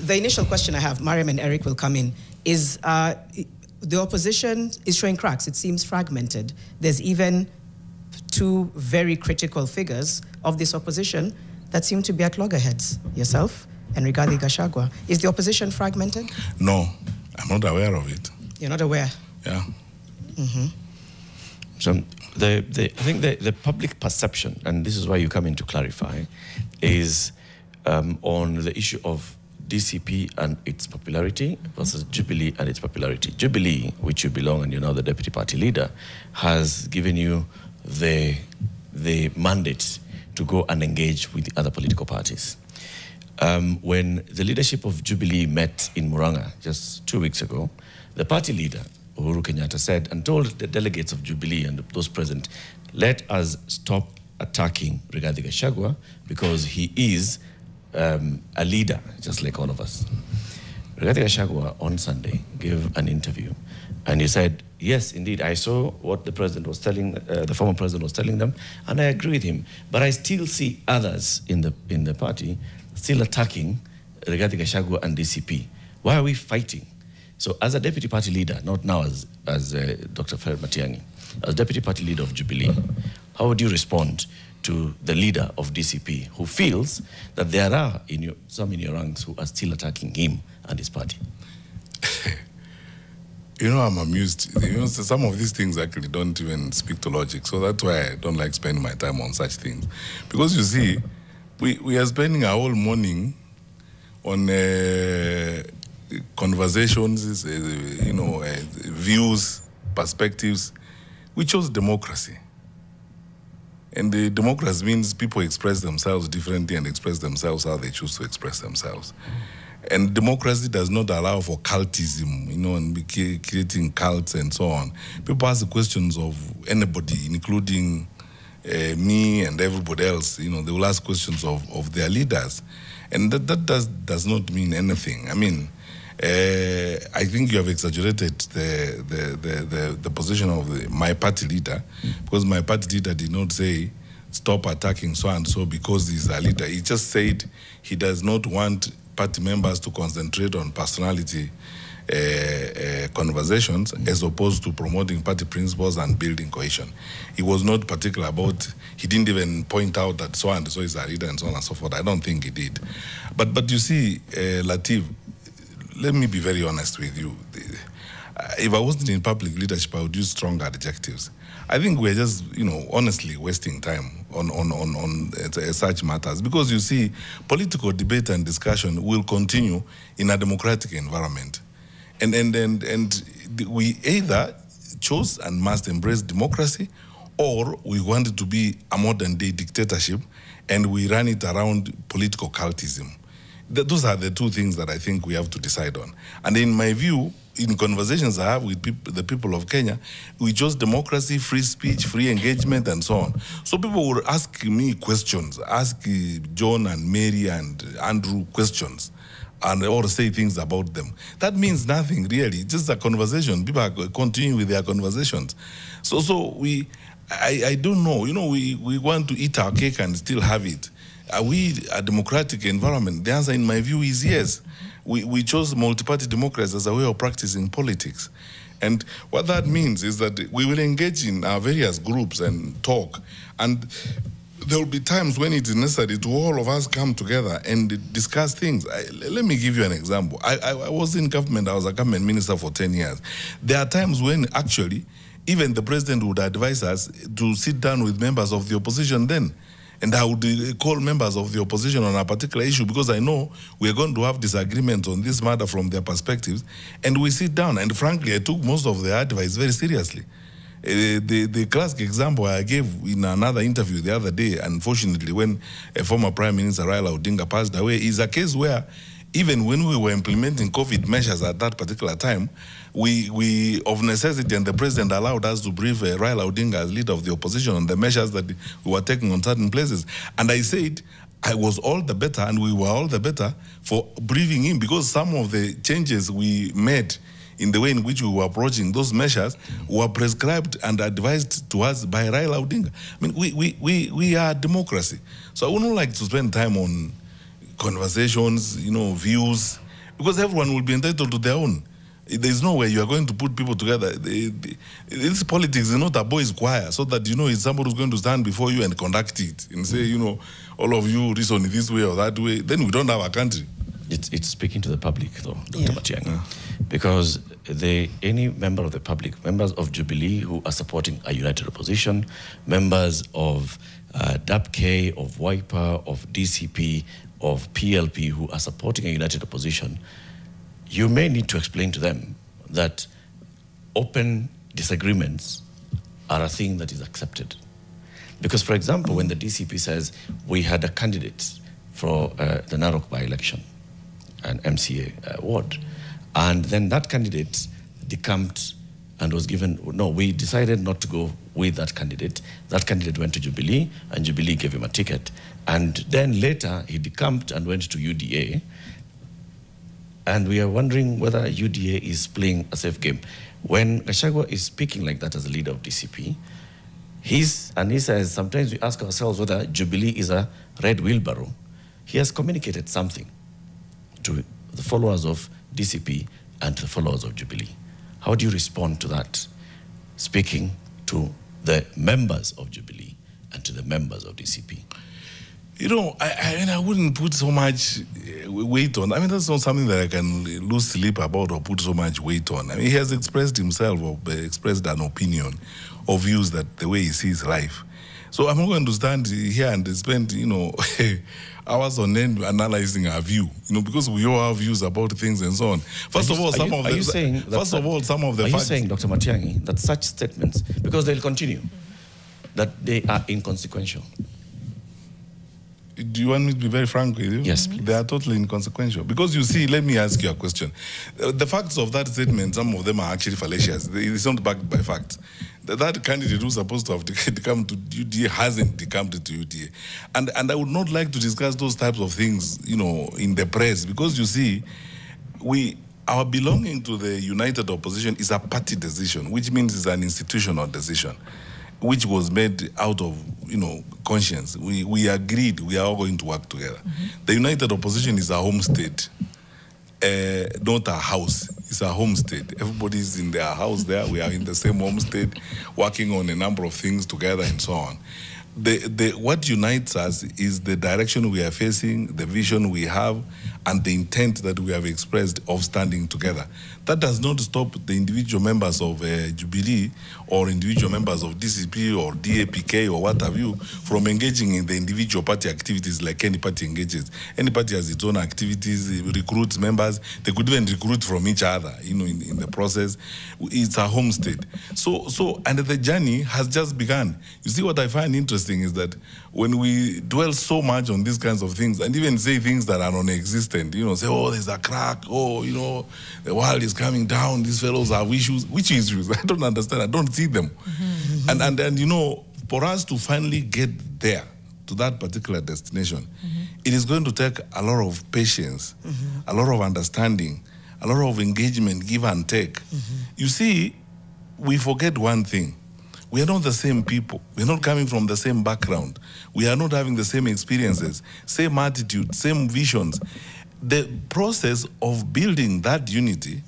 the initial question I have, Mariam and Eric will come in, is the opposition is showing cracks. It seems fragmented. There's even two very critical figures of this opposition that seem to be at loggerheads, yourself and Rigathi Gachagua. Is the opposition fragmented? No, I'm not aware of it. You're not aware? Yeah. Mm-hmm. So I think the public perception, and this is why you come in to clarify, is on the issue of DCP and its popularity versus Jubilee and its popularity. Jubilee, which you belong and you're now the deputy party leader, has given you the mandate to go and engage with the other political parties. When the leadership of Jubilee met in Murang'a just 2 weeks ago, the party leader, Uhuru Kenyatta, said and told the delegates of Jubilee and those present, let us stop attacking Rigathi Gachagua because he is a leader, just like all of us. Rigathi Gachagua on Sunday gave an interview and he said, yes, indeed, I saw what the president was telling, the former president was telling them, and I agree with him, but I still see others in the party still attacking Rigathi Gachagua and DCP. Why are we fighting? So as a deputy party leader, not now as Dr. Fred Matiang'i, as deputy party leader of Jubilee, how would you respond to the leader of DCP who feels that there are some in your ranks who are still attacking him and his party? You know, I'm amused. You know, some of these things actually don't even speak to logic. So that's why I don't like spending my time on such things. Because you see, we are spending our whole morning on conversations, views, perspectives. We chose democracy. And the democracy means people express themselves differently and express themselves how they choose to express themselves. And democracy does not allow for cultism, and creating cults and so on. People ask the questions of anybody, including me and everybody else. They will ask questions of their leaders. And that does not mean anything. I mean, I think you have exaggerated the position of my party leader, because my party leader did not say stop attacking so-and-so because he's a leader. He just said he does not want party members to concentrate on personality conversations as opposed to promoting party principles and building cohesion. He was not particular about, he didn't even point out that so-and-so is a leader and so on and so forth. I don't think he did. But you see, Latif, let me be very honest with you. If I wasn't in public leadership, I would use stronger adjectives. I think we're just, honestly wasting time on such matters. Because you see, political debate and discussion will continue in a democratic environment. And we either chose and must embrace democracy, or we want it to be a modern-day dictatorship, and we run it around political cultism. Those are the two things that I think we have to decide on. And in my view, in conversations I have with the people of Kenya, we chose democracy, free speech, free engagement, and so on. So people will ask me questions, ask John and Mary and Andrew questions, or say things about them. That means nothing, really. It's just a conversation. People are continuing with their conversations. So I don't know. We want to eat our cake and still have it. Are we a democratic environment? The answer, in my view, is yes. We chose multi-party democracy as a way of practicing politics. And what that means is that we will engage in our various groups and talk. And there will be times when it is necessary to all of us come together and discuss things. Let me give you an example. I was in government. I was a government minister for 10 years. There are times when actually even the president would advise us to sit down with members of the opposition then. And I would call members of the opposition on a particular issue because I know we're going to have disagreements on this matter from their perspectives. And we sit down. And frankly, I took most of their advice very seriously. The classic example I gave in another interview the other day, unfortunately, when a former Prime Minister Raila Odinga passed away, is a case where even when we were implementing COVID measures at that particular time, we of necessity, and the president allowed us to brief Raila Odinga as leader of the opposition on the measures that we were taking on certain places. And I said, I was all the better, and we were all the better for briefing him, because some of the changes we made in the way in which we were approaching those measures were prescribed and advised to us by Raila Odinga. I mean, we are a democracy. So I wouldn't like to spend time on conversations, views. because everyone will be entitled to their own. There's no way you are going to put people together. This politics is not a boys' choir, so that, you know, it's somebody who's going to stand before you and conduct it and say, you know, all of you reason this way or that way. Then we don't have a country. It's speaking to the public, though, Dr. Matiang'i, because any member of the public, members of Jubilee who are supporting a united opposition, members of DAPK, of Wiper, of DCP, of PLP who are supporting a united opposition, you may need to explain to them that open disagreements are a thing that is accepted. Because, for example, when the DCP says we had a candidate for the Narok by-election, an MCA ward, and then that candidate decamped and was given, no, we decided not to go with that candidate. That candidate went to Jubilee, and Jubilee gave him a ticket. And then later, he decamped and went to UDA. And we are wondering whether UDA is playing a safe game. When Gachagua is speaking like that as a leader of DCP, he says, sometimes we ask ourselves whether Jubilee is a red wheelbarrow. He has communicated something to the followers of DCP and to the followers of Jubilee. How do you respond to that, speaking to the members of Jubilee and to the members of DCP? You know, I wouldn't put so much weight on. I mean, that's not something that I can lose sleep about or put so much weight on. I mean, he has expressed himself or expressed an opinion or views that the way he sees life. So I'm not going to stand here and spend, you know, hours on end analyzing our view, you know, because we all have views about things and so on. First of all, some of the facts. Are you saying, Dr. Matiang'i, that such statements, because they'll continue, that they are inconsequential? Do you want me to be very frank with you? Yes, please. They are totally inconsequential. Because you see, let me ask you a question. The facts of that statement, some of them are actually fallacious. It's not backed by facts. That candidate who's supposed to have decamped to UDA hasn't decamped to UDA. And I would not like to discuss those types of things, you know, in the press. Because you see, our belonging to the united opposition is a party decision, which means it's an institutional decision, which was made out of, you know, conscience. We agreed we are all going to work together. The united opposition is a homestead, not a house. It's a homestead. Everybody's in their house there. We are in the same homestead, working on a number of things together and so on. What unites us is the direction we are facing, the vision we have, and the intent that we have expressed of standing together. That does not stop the individual members of Jubilee or individual members of DCP or DAPK or what have you from engaging in the individual party activities like any party engages. Any party has its own activities, recruits members. They could even recruit from each other, you know, in the process. It's a homestead. And the journey has just begun. You see, what I find interesting is that when we dwell so much on these kinds of things and even say things that are non-existent, you know, say, oh, there's a crack, oh, you know, the world is coming down, these fellows have issues. Which issues? I don't understand. I don't see them. And you know, for us to finally get there, to that particular destination, it is going to take a lot of patience, a lot of understanding, a lot of engagement, give and take. You see, we forget one thing. We are not the same people. We are not coming from the same background. We are not having the same experiences, same attitude, same visions. The process of building that unity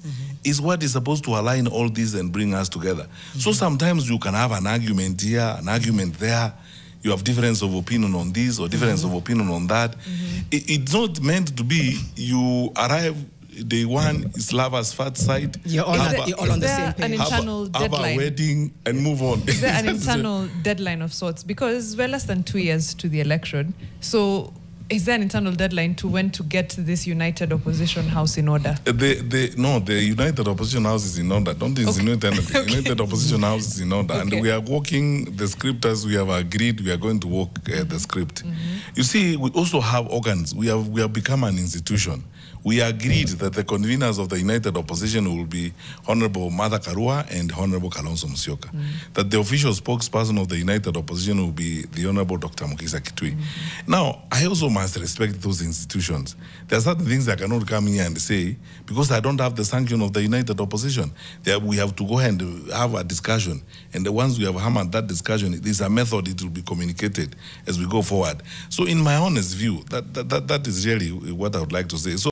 is what is supposed to align all these and bring us together. So sometimes you can have an argument here, an argument there. You have difference of opinion on this or difference of opinion on that. It's not meant to be you arrive day one, is lover's fat side. You're all on the same page. An internal deadline? Have a wedding and move on. Is there an internal deadline of sorts? Because we're less than 2 years to the election. So is there an internal deadline to when to get this united opposition house in order? No, the united opposition house is in order. Don't insinuate anything. The united opposition house is in order. And we are working the script as we have agreed. We are going to work the script. You see, we also have organs. We have become an institution. We agreed that the conveners of the united opposition will be Honorable Martha Karua and Honorable Kalonzo Musyoka. That the official spokesperson of the united opposition will be the Honorable Dr. Mukisa Kitui. Now, I also must respect those institutions. There are certain things I cannot come here and say because I don't have the sanction of the united opposition. We have to go ahead and have a discussion. And once we have hammered that discussion, it is a method, it will be communicated as we go forward. So in my honest view, that is really what I would like to say. So